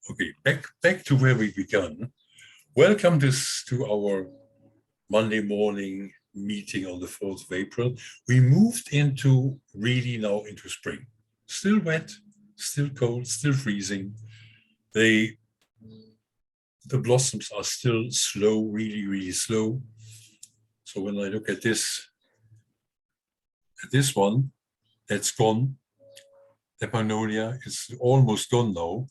Okay, back to where we began. Welcome to our Monday morning meeting on the 4th of April. We moved really now into spring. Still wet, still cold, still freezing. The blossoms are still slow, really slow. So when I look at this one, that's gone. The magnolia is almost gone now,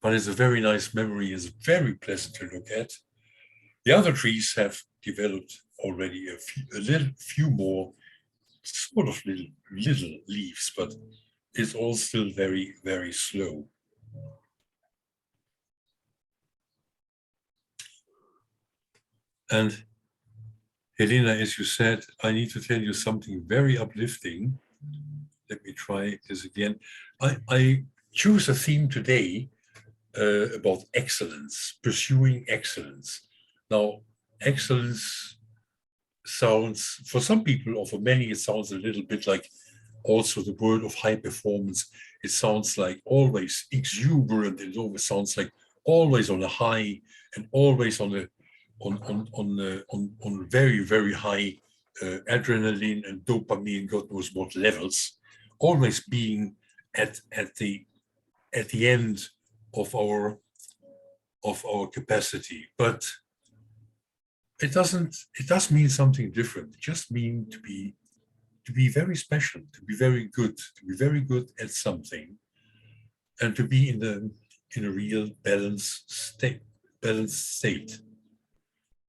but it's a very nice memory. It's very pleasant to look at. The other trees have developed already a few more sort of little leaves, but it's all still very slow. And Helena, as you said, I need to tell you something very uplifting. Let me try this again. I choose a theme today about excellence, pursuing excellence. Now, excellence sounds, for some people or for many, it sounds a little bit like also the word of high performance. It sounds like always exuberant. It always sounds like always on a high and always on very high adrenaline and dopamine, God knows what levels, always being at the end of our capacity. But it does mean something different. It just means to be very special, to be very good at something, and to be in a real balanced state.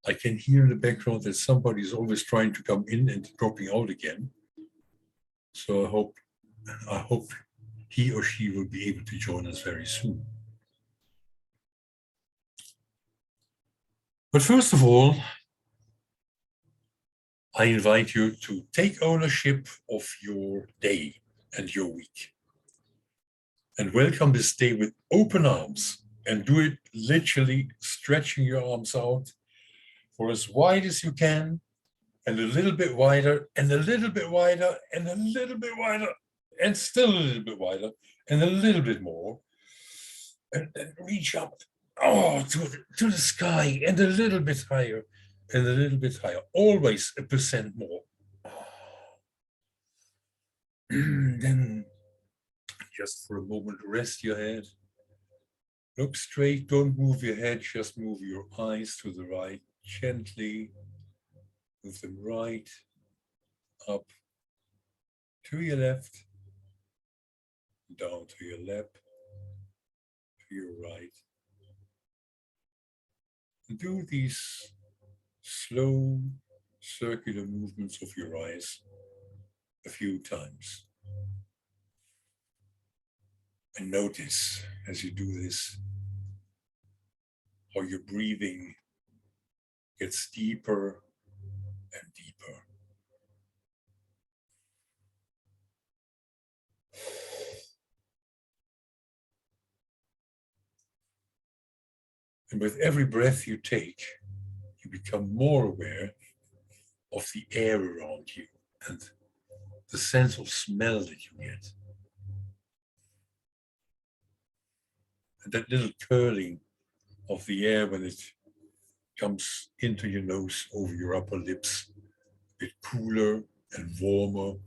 I can hear in the background that somebody is always trying to come in and dropping out again. So I hope he or she will be able to join us very soon. But first of all, I invite you to take ownership of your day and your week. And welcome this day with open arms, and do it literally stretching your arms out for as wide as you can, and a little bit wider, and a little bit wider, and a little bit wider, and still a little bit wider, and a little bit more. And reach up to the sky, and a little bit higher, and a little bit higher, always 1% more. Then just for a moment, rest your head. Look straight, don't move your head, just move your eyes to the right, gently. Move them right, up, to your left, down to your left, to your right. And do these slow circular movements of your eyes a few times. And notice as you do this, how your breathing gets deeper and deeper. And with every breath you take, you become more aware of the air around you and the sense of smell that you get. And that little curling of the air when it comes into your nose, over your upper lips, a bit cooler and warmer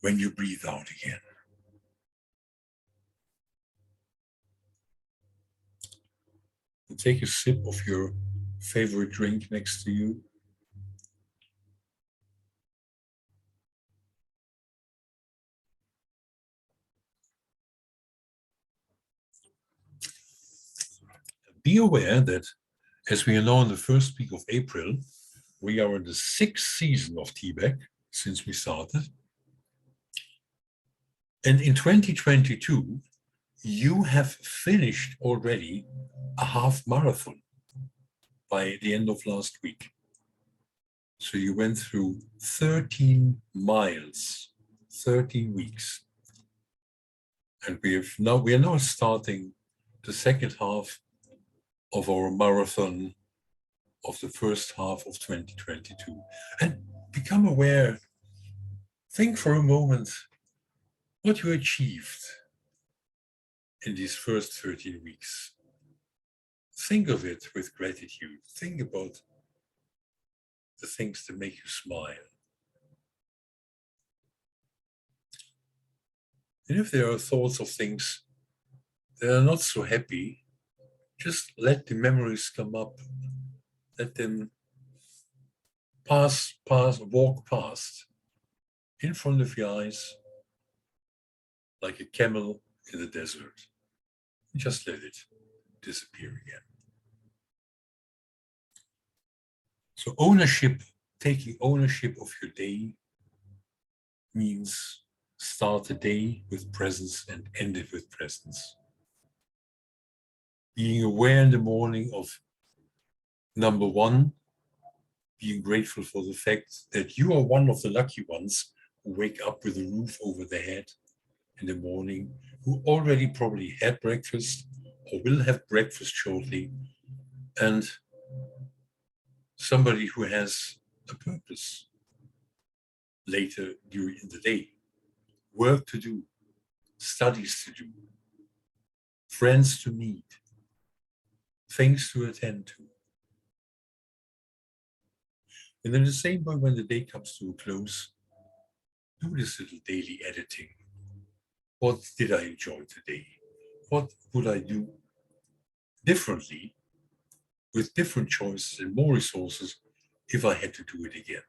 when you breathe out again. And take a sip of your favorite drink next to you. Be aware that as we are now in the first week of April, we are in the 6th season of TBAC since we started. And in 2022, you have finished already a half marathon by the end of last week. So you went through 13 miles, 13 weeks. And we are now starting the second half of our marathon of the first half of 2022. And become aware, think for a moment what you achieved in these first 13 weeks. Think of it with gratitude. Think about the things that make you smile. And if there are thoughts of things that are not so happy, just let the memories come up. Let them walk past in front of your eyes like a camel in the desert. Just let it disappear again. So taking ownership of your day means start the day with presence and end it with presence. Being aware in the morning of, number one, being grateful for the fact that you are one of the lucky ones who wake up with a roof over their head in the morning, who already probably had breakfast or will have breakfast shortly, and somebody who has a purpose later during the day, work to do, studies to do, friends to meet, things to attend to. And in the same way, when the day comes to a close, do this little daily editing. What did I enjoy today? What would I do differently with different choices and more resources if I had to do it again?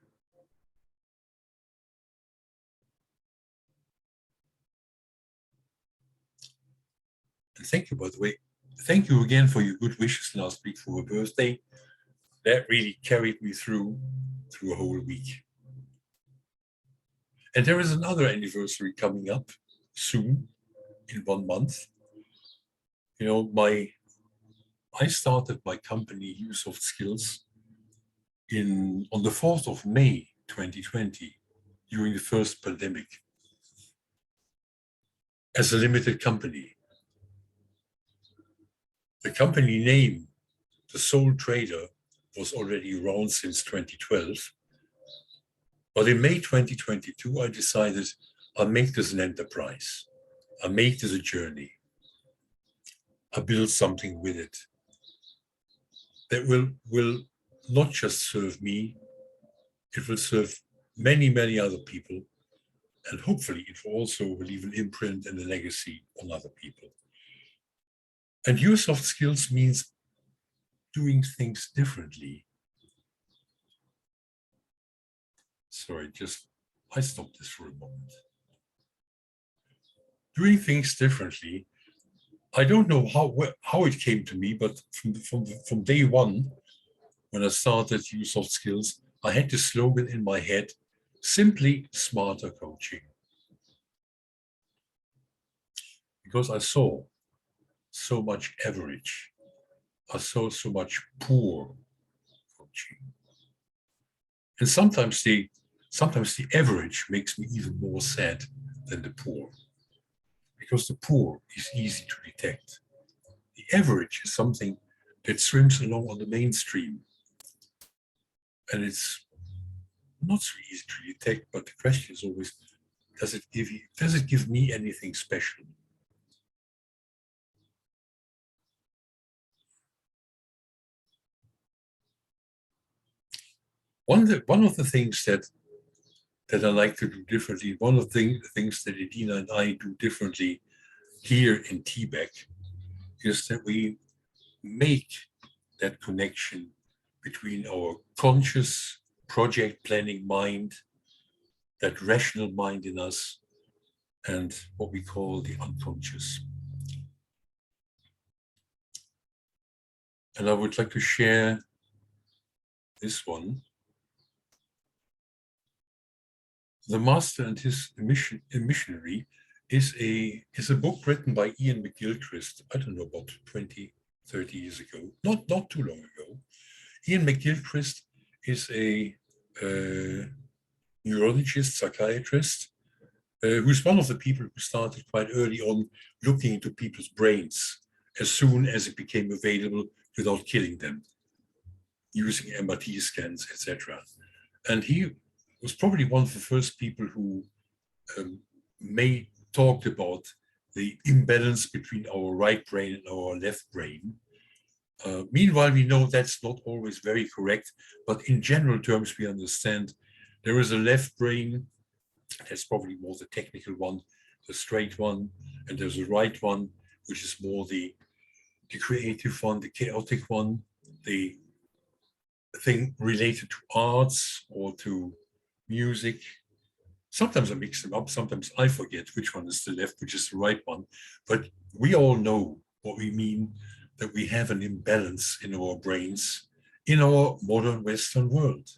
And thank you, by the way. Thank you again for your good wishes last week for my birthday. That really carried me through a whole week. And there is another anniversary coming up soon, in 1 month. You know, I started my company, Usoft Skills, on the 4th of May, 2020, during the first pandemic, as a limited company. The company name, The Sole Trader, was already around since 2012. But in May 2022, I decided I'll make this an enterprise. I'll make this a journey. I'll build something with it that will not just serve me, it will serve many, many other people. And hopefully it will also leave an imprint and a legacy on other people. And Usoft Skills means doing things differently. Sorry, I stopped this for a moment. Doing things differently. I don't know how it came to me, but from day one, when I started Usoft Skills, I had this slogan in my head: simply smarter coaching. Because I saw so much average, I saw so much poor coaching. And sometimes the average makes me even more sad than the poor, because the poor is easy to detect. The average is something that swims along on the mainstream, and it's not so easy to detect. But the question is always, does it give me anything special? One of the things that I like to do differently, one of the things that Edina and I do differently here in TBAC, is that we make that connection between our conscious project planning mind, that rational mind in us, and what we call the unconscious. And I would like to share this one. The Master and His Missionary is a book written by Ian McGilchrist, I don't know, about 20, 30 years ago, not too long ago. Ian McGilchrist is a neurologist, psychiatrist, who's one of the people who started quite early on looking into people's brains as soon as it became available without killing them, using MRT scans, etc. And he was probably one of the first people who talked about the imbalance between our right brain and our left brain. Meanwhile, we know that's not always very correct, but in general terms, we understand there is a left brain, that's probably more the technical one, the straight one, and there's a right one, which is more the creative one, the chaotic one, the thing related to arts or to music. Sometimes I mix them up, sometimes I forget which one is the left, which is the right one, but we all know what we mean, that we have an imbalance in our brains in our modern Western world.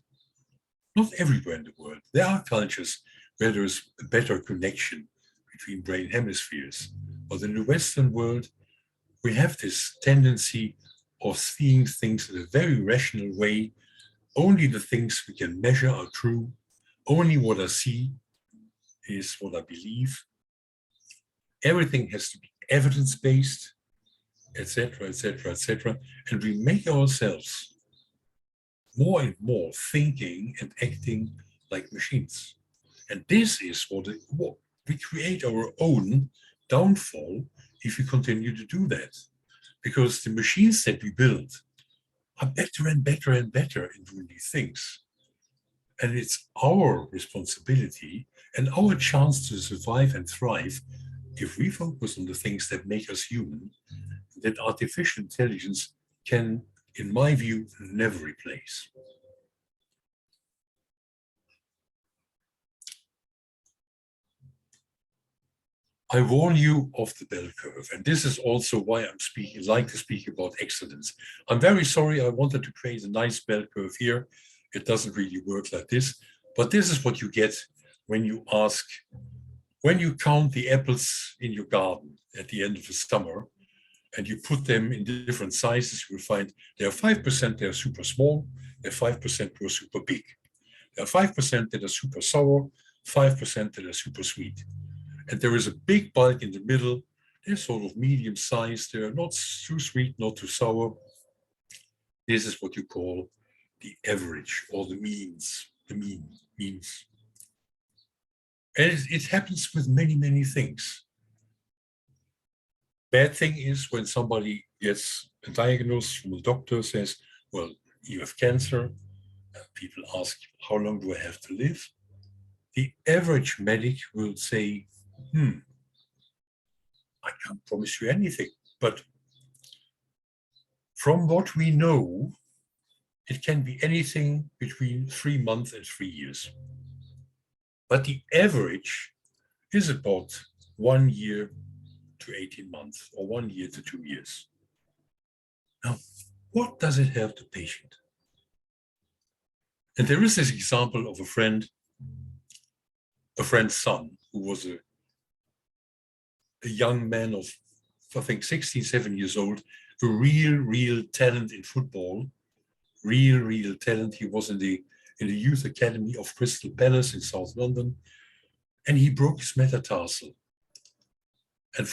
Not everywhere in the world. There are cultures where there is a better connection between brain hemispheres. But in the Western world, we have this tendency of seeing things in a very rational way. Only the things we can measure are true. Only what I see is what I believe. Everything has to be evidence-based, etc., etc., etc. And we make ourselves more and more thinking and acting like machines. And this is what we create our own downfall if we continue to do that. Because the machines that we build are better and better and better in doing these things. And it's our responsibility and our chance to survive and thrive if we focus on the things that make us human, that artificial intelligence can, in my view, never replace. I warn you of the bell curve, and this is also why I'm like to speak about excellence. I'm very sorry, I wanted to create a nice bell curve here. It doesn't really work like this, but this is what you get when you count the apples in your garden at the end of the summer, and you put them in different sizes, you will find there are 5% that are super small, there are 5% who are super big. There are 5% that are super sour, 5% that are super sweet. And there is a big bulk in the middle. They're sort of medium sized. They're not too sweet, not too sour. This is what you call the average or the means, means. And it happens with many, many things. Bad thing is when somebody gets a diagnosis from a doctor, says, well, you have cancer. People ask, how long do I have to live? The average medic will say, I can't promise you anything, but from what we know, it can be anything between 3 months and 3 years. But the average is about 1 year to 18 months or 1 year to 2 years. Now, what does it help the patient? And there is this example of a friend's son, who was a young man of, I think, 16, 17 years old, a real talent in football, real talent. He was in the youth academy of Crystal Palace in South London, and he broke his metatarsal. And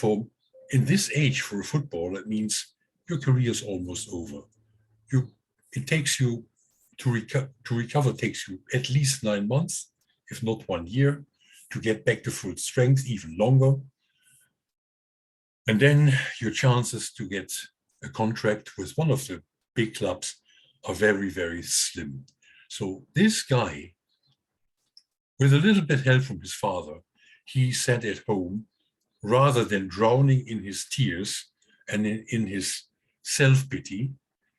in this age for a footballer, it means your career is almost over. It takes you to recover takes you at least 9 months, if not 1 year, to get back to full strength, even longer. And then your chances to get a contract with one of the big clubs are very, very slim. So this guy, with a little bit help from his father, he sat at home rather than drowning in his tears and in his self-pity.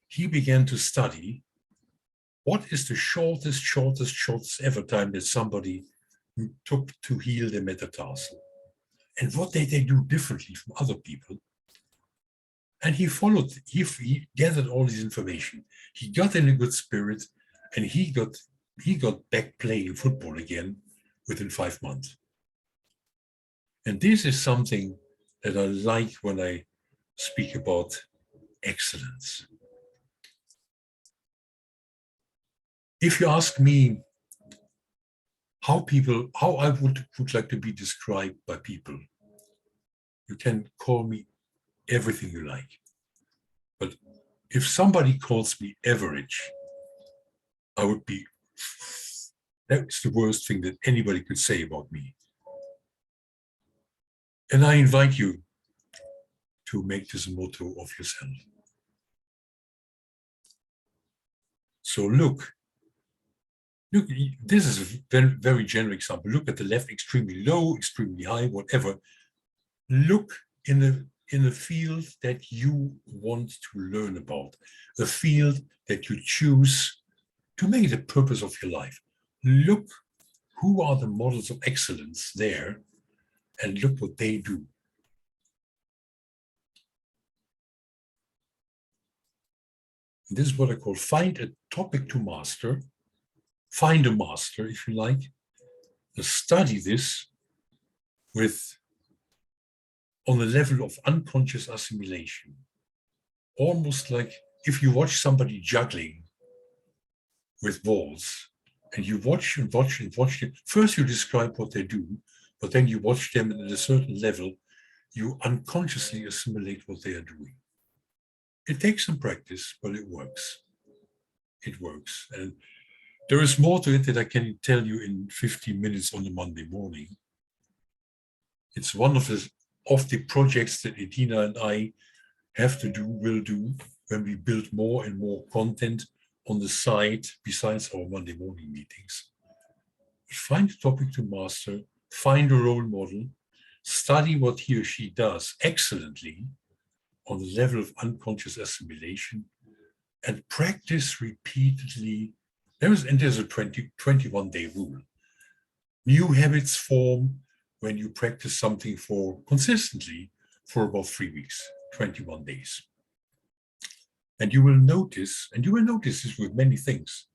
He began to study what is the shortest ever time that somebody took to heal the metatarsal. And what did they do differently from other people? And he gathered all this information. He got in a good spirit, and he got back playing football again within 5 months. And this is something that I like when I speak about excellence. If you ask me how I would like to be described by people, you can call me everything you like. But if somebody calls me average, that's the worst thing that anybody could say about me. And I invite you to make this a motto of yourself. So look, this is a very, very general example. Look at the left, extremely low, extremely high, whatever. Look in the field that you want to learn about, the field that you choose to make it the purpose of your life. Look who are the models of excellence there and look what they do. This is what I call find a topic to master, find a master if you like, study this with on the level of unconscious assimilation. Almost like if you watch somebody juggling with balls and you watch and watch and watch it, first you describe what they do, but then you watch them at a certain level, you unconsciously assimilate what they are doing. It takes some practice, but it works. It works. And there is more to it that I can tell you in 15 minutes on a Monday morning. It's one of the projects that Edina and I have to do, will do, when we build more and more content on the side besides our Monday morning meetings. Find a topic to master, find a role model, study what he or she does excellently on the level of unconscious assimilation, and practice repeatedly. There's a 21-day rule. New habits form when you practice something for consistently for about 3 weeks, 21 days. And you will notice this with many things.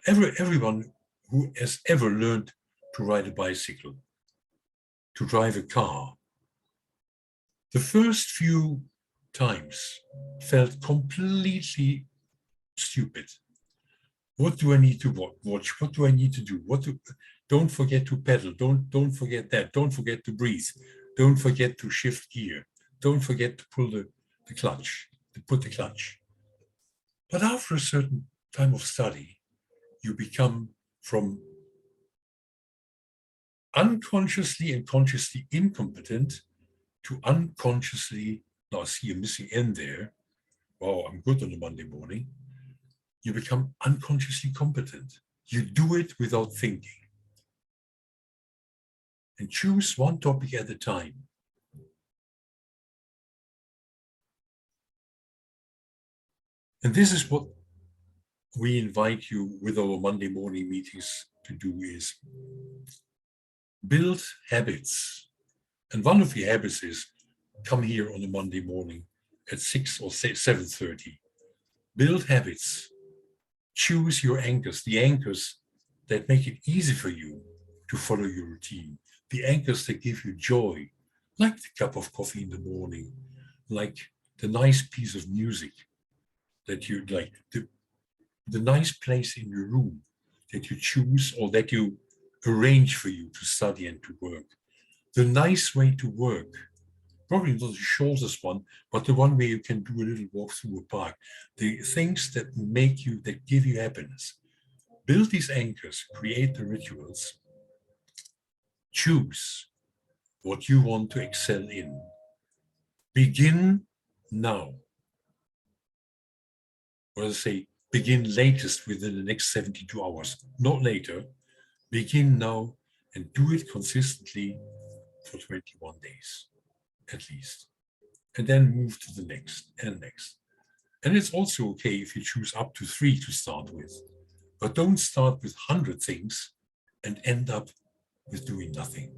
Everyone who has ever learned to ride a bicycle, to drive a car, the first few times felt completely stupid. What do I need to watch? What do I need to do? Don't forget to pedal. Don't forget that. Don't forget to breathe. Don't forget to shift gear. Don't forget to pull the clutch, to put the clutch. But after a certain time of study, you become from unconsciously and consciously incompetent to unconsciously, now I see a missing N there. Wow, I'm good on a Monday morning. You become unconsciously competent. You do it without thinking. And choose one topic at a time. And this is what we invite you with our Monday morning meetings to do, is build habits. And one of the habits is come here on a Monday morning at 6 or 7:30. Build habits. Choose your anchors, the anchors that make it easy for you to follow your routine, the anchors that give you joy, like the cup of coffee in the morning, like the nice piece of music that you like, the nice place in your room that you choose or that you arrange for you to study and to work, the nice way to work, probably not the shortest one, but the one where you can do a little walk through a park, the things that that give you happiness. Build these anchors, create the rituals, choose what you want to excel in. Begin now. Or I say, begin latest within the next 72 hours, not later. Begin now and do it consistently for 21 days, at least. And then move to the next and next. And it's also okay if you choose up to 3 to start with. But don't start with 100 things and end up with doing nothing.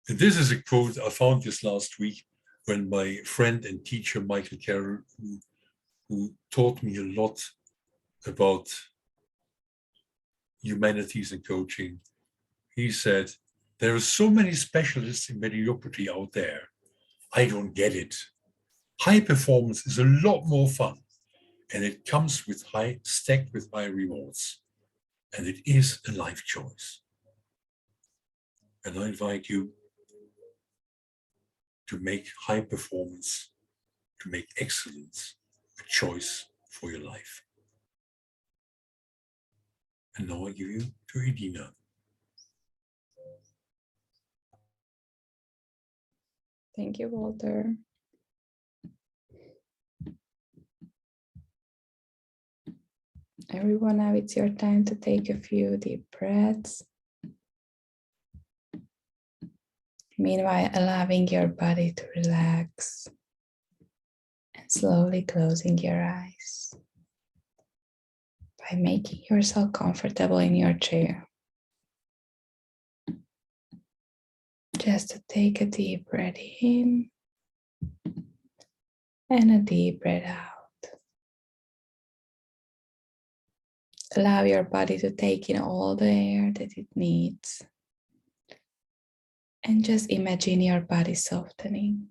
And this is a quote, I found this last week when my friend and teacher, Michael Carroll, who taught me a lot about humanities and coaching, he said, there are so many specialists in mediocrity out there. I don't get it. High performance is a lot more fun, and it comes with stacked with high rewards. And it is a life choice. And I invite you to make high performance, to make excellence a choice for your life. And now I give you to Edina. Thank you, Walter. Everyone, now it's your time to take a few deep breaths. Meanwhile, allowing your body to relax and slowly closing your eyes by making yourself comfortable in your chair. Just to take a deep breath in and a deep breath out. Allow your body to take in all the air that it needs. And just imagine your body softening.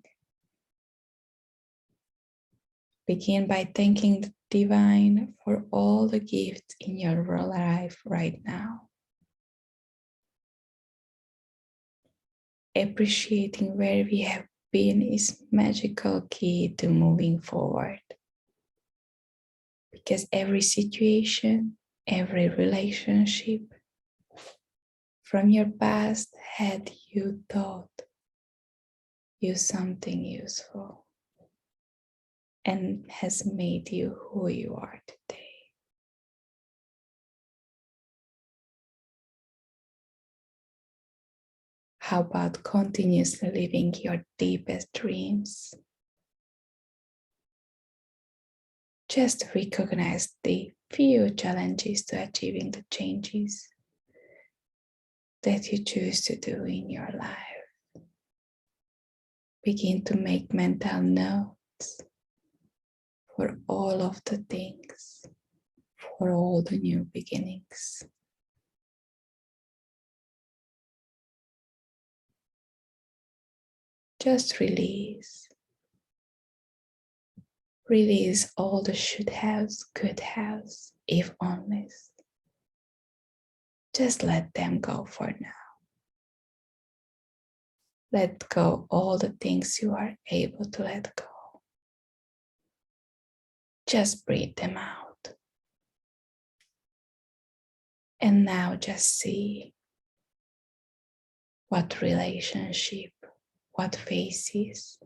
Begin by thanking the divine for all the gifts in your life right now. Appreciating where we have been is magical key to moving forward. Because every situation, every relationship from your past had you taught you something useful and has made you who you are today. How about continuously living your deepest dreams? Just recognize the few challenges to achieving the changes that you choose to do in your life. Begin to make mental notes for all of the things, for all the new beginnings. Just release. Release all the should haves, could haves, if onlys. Just let them go for now. Let go all the things you are able to let go. Just breathe them out. And now just see what relationship, what faces,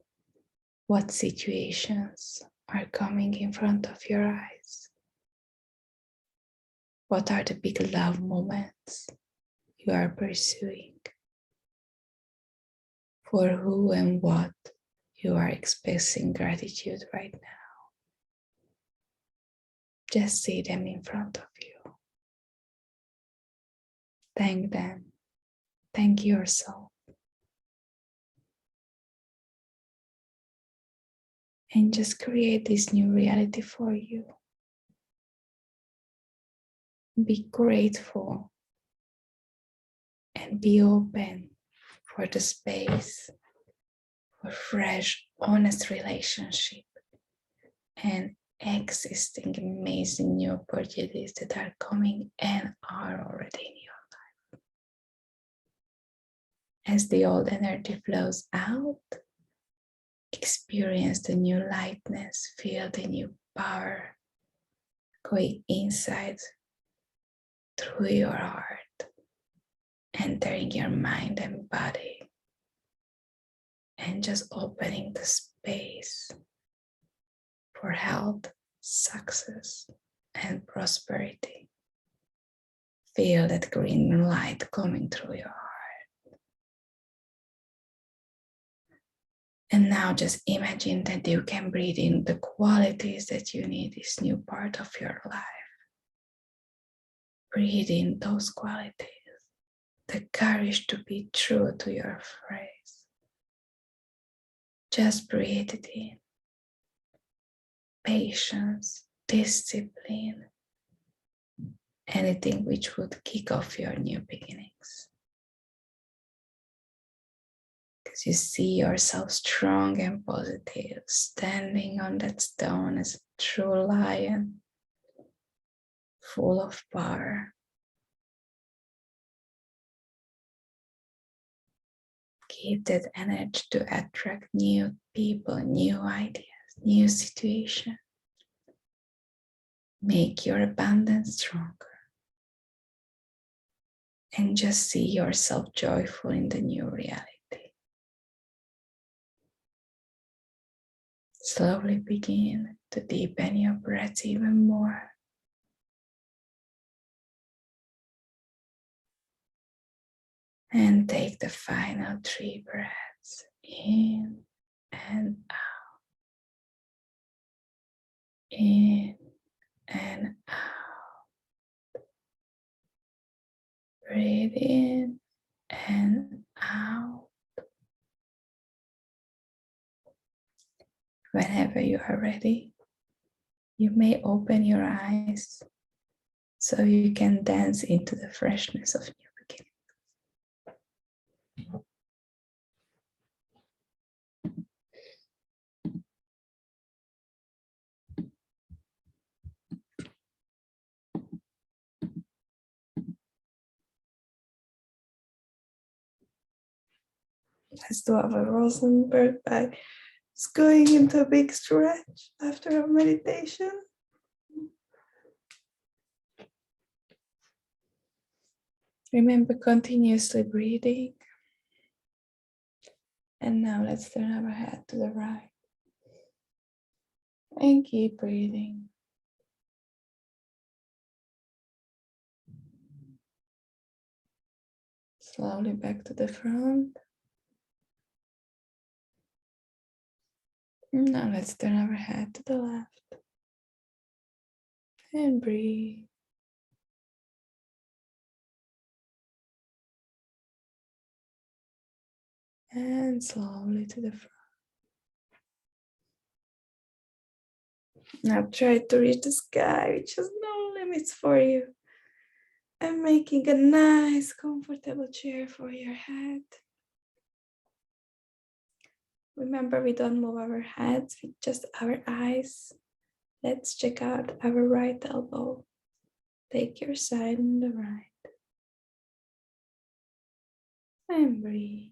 what situations are coming in front of your eyes. What are the big love moments you are pursuing? For who and what you are expressing gratitude right now. Just see them in front of you. Thank them. Thank yourself. And just create this new reality for you. Be grateful and be open for the space for fresh, honest relationship and existing amazing new opportunities that are coming and are already in your life. As the old energy flows out, experience the new lightness, feel the new power going inside through your heart, entering your mind and body, and just opening the space for health, success, and prosperity. Feel that green light coming through your heart. And now just imagine that you can breathe in the qualities that you need, this new part of your life. Breathe in those qualities, the courage to be true to your phrase. Just breathe it in. Patience, discipline, anything which would kick off your new beginnings. Because you see yourself strong and positive, standing on that stone as a true lion, full of power. Keep that energy to attract new people, new ideas, new situations. Make your abundance stronger. And just see yourself joyful in the new reality. Slowly begin to deepen your breath even more. And take the final 3 breaths in and out, in and out. Breathe in and out. Whenever you are ready, you may open your eyes so you can dance into the freshness of new beginning. Let's do our Rosenberg by just going into a big stretch after our meditation. Remember continuously breathing. And now let's turn our head to the right. And keep breathing. Slowly back to the front. Now let's turn our head to the left. And breathe. And slowly to the front. Now try to reach the sky, which has no limits for you. And making a nice, comfortable chair for your head. Remember, we don't move our heads with just our eyes. Let's check out our right elbow. Take your side on the right. And breathe.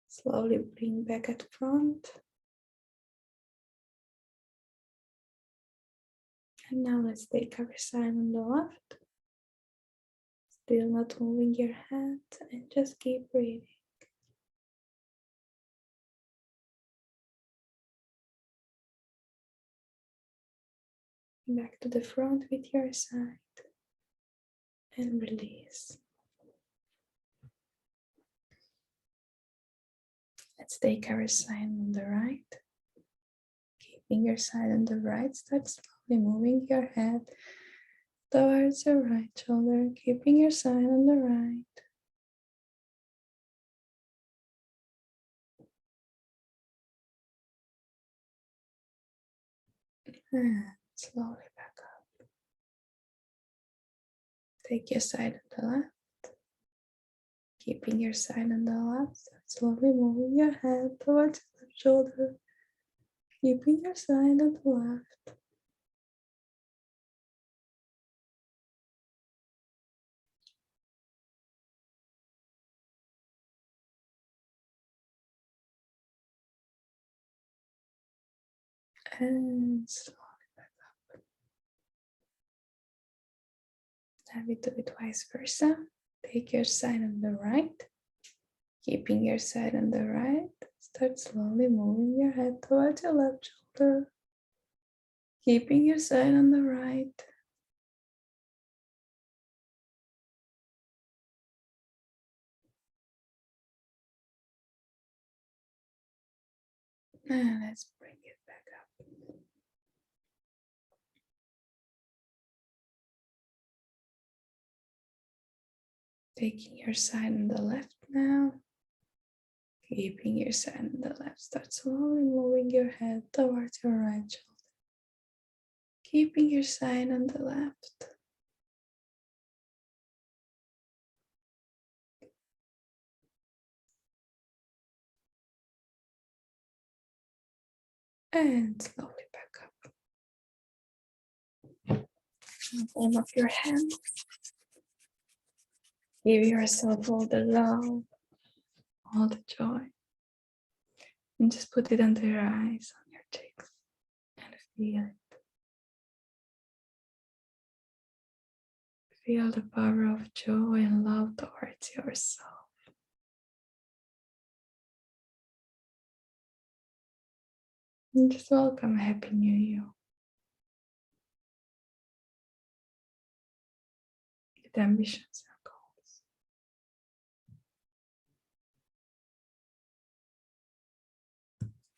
Slowly bring back at front. And now let's take our side on the left. Still not moving your head and just keep breathing. Back to the front with your side. And release. Let's take our side on the right. Keeping your side on the right, start slowly moving your head towards your right shoulder, keeping your side on the right. And slowly back up. Take your side on the left. Keeping your side on the left, start slowly moving your head towards your left shoulder, keeping your side on the left. And slowly back up. Now we do it vice versa. Take your side on the right. Keeping your side on the right, start slowly moving your head towards your left shoulder. Keeping your side on the right. And let's bring it back up. Taking your side on the left now. Keeping your side on the left. Start slowly moving your head towards your right shoulder. Keeping your side on the left. And slowly back up. Palm of your hand. Give yourself all the love, all the joy. And just put it under your eyes, on your cheeks. And feel it. Feel the power of joy and love towards yourself. And just welcome a Happy New Year. With ambitions and goals.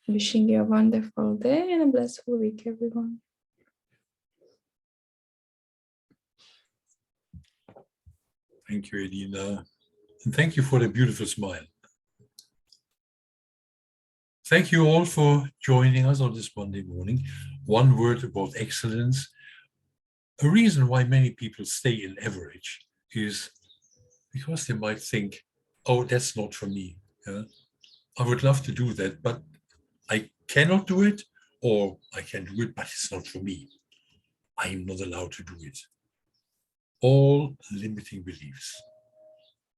Wishing you a wonderful day and a blissful week, everyone. Thank you, Edina. And thank you for the beautiful smile. Thank you all for joining us on this Monday morning. One word about excellence. A reason why many people stay in average is because they might think, oh, that's not for me. Yeah? I would love to do that, but I cannot do it, or I can do it, but it's not for me. I am not allowed to do it. All limiting beliefs,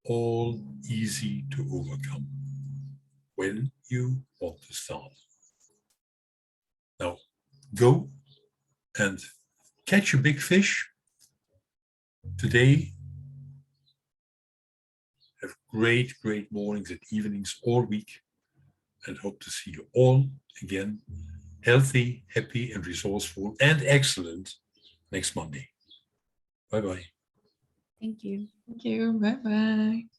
all easy to overcome when you want to start. Now, go and catch a big fish. Today, have great mornings and evenings all week, and hope to see you all again, healthy, happy, and resourceful, and excellent next Monday. Bye-bye. Thank you. Thank you. Bye-bye.